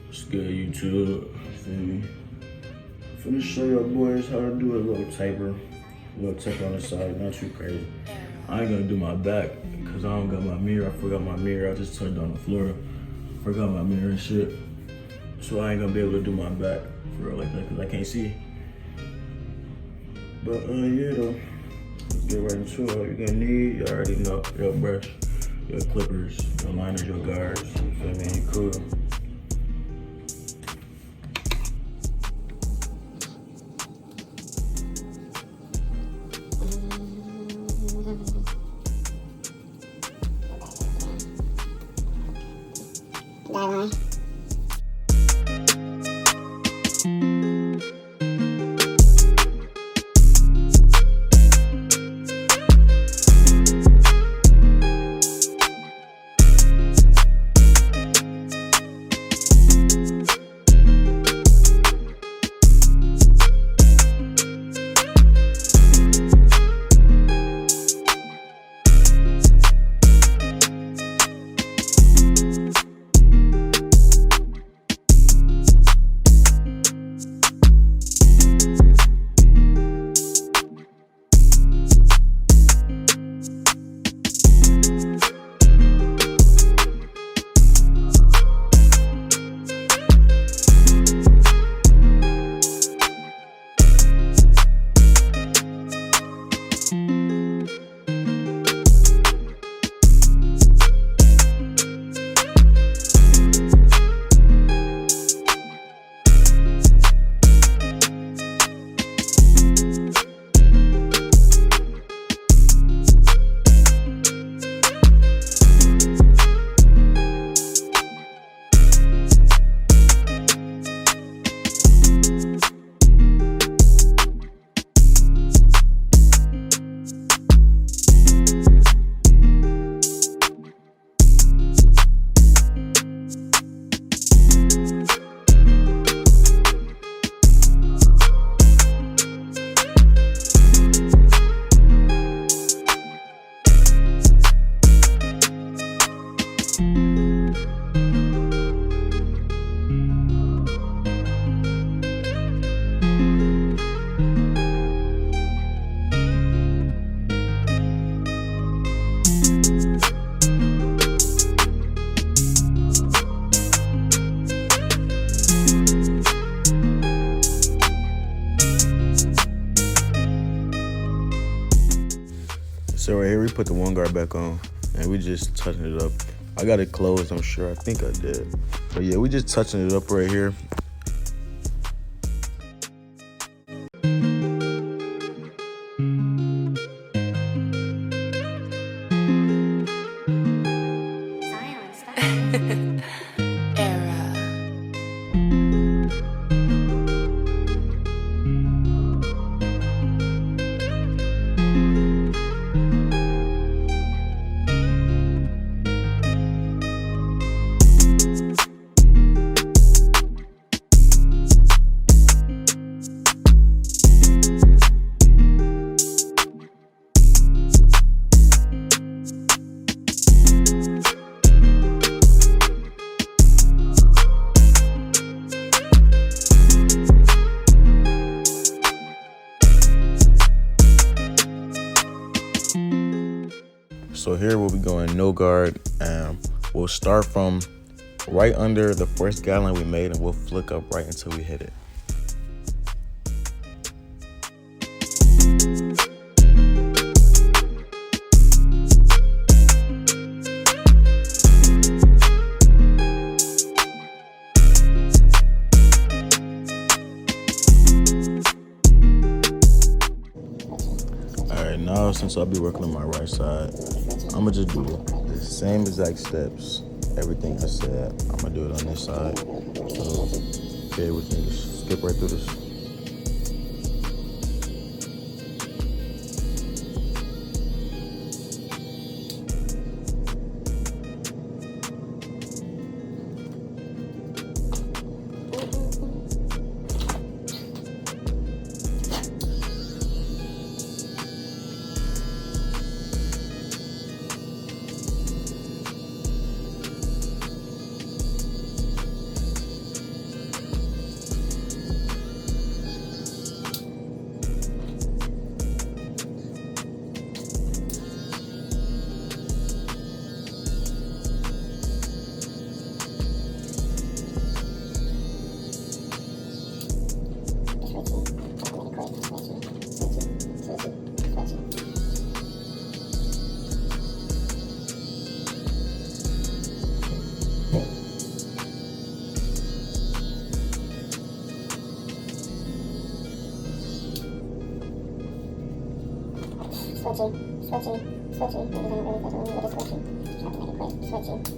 What's good, YouTube? Feel me? Finna show y'all boys how to do a little taper. A little taper on the side, not too crazy. I ain't gonna do my back because I don't got my mirror. I forgot my mirror. I just turned on the floor. Forgot my mirror and shit. So I ain't gonna be able to do my back for real like that because I can't see. But yeah though, let's get right into it. All you're gonna need, you already know, your brush, your clippers, your liners, your guards. You feel me? You cool. Guideline. So right here we put the one guard back on and we just touching it up. I got it closed, I'm sure. I think I did. But yeah, we just touching it up right here. So here we'll be going no guard. We'll start from right under the first guideline we made and we'll flick up right until we hit it. Alright, now since I'll be working on my right side, I'm gonna just do the same exact steps, everything I said. I'm gonna do it on this side. So bear with me, just skip right through this. switchy. Niggas ain't really fucking with me with the switchy. Try to make it quick. Switchy.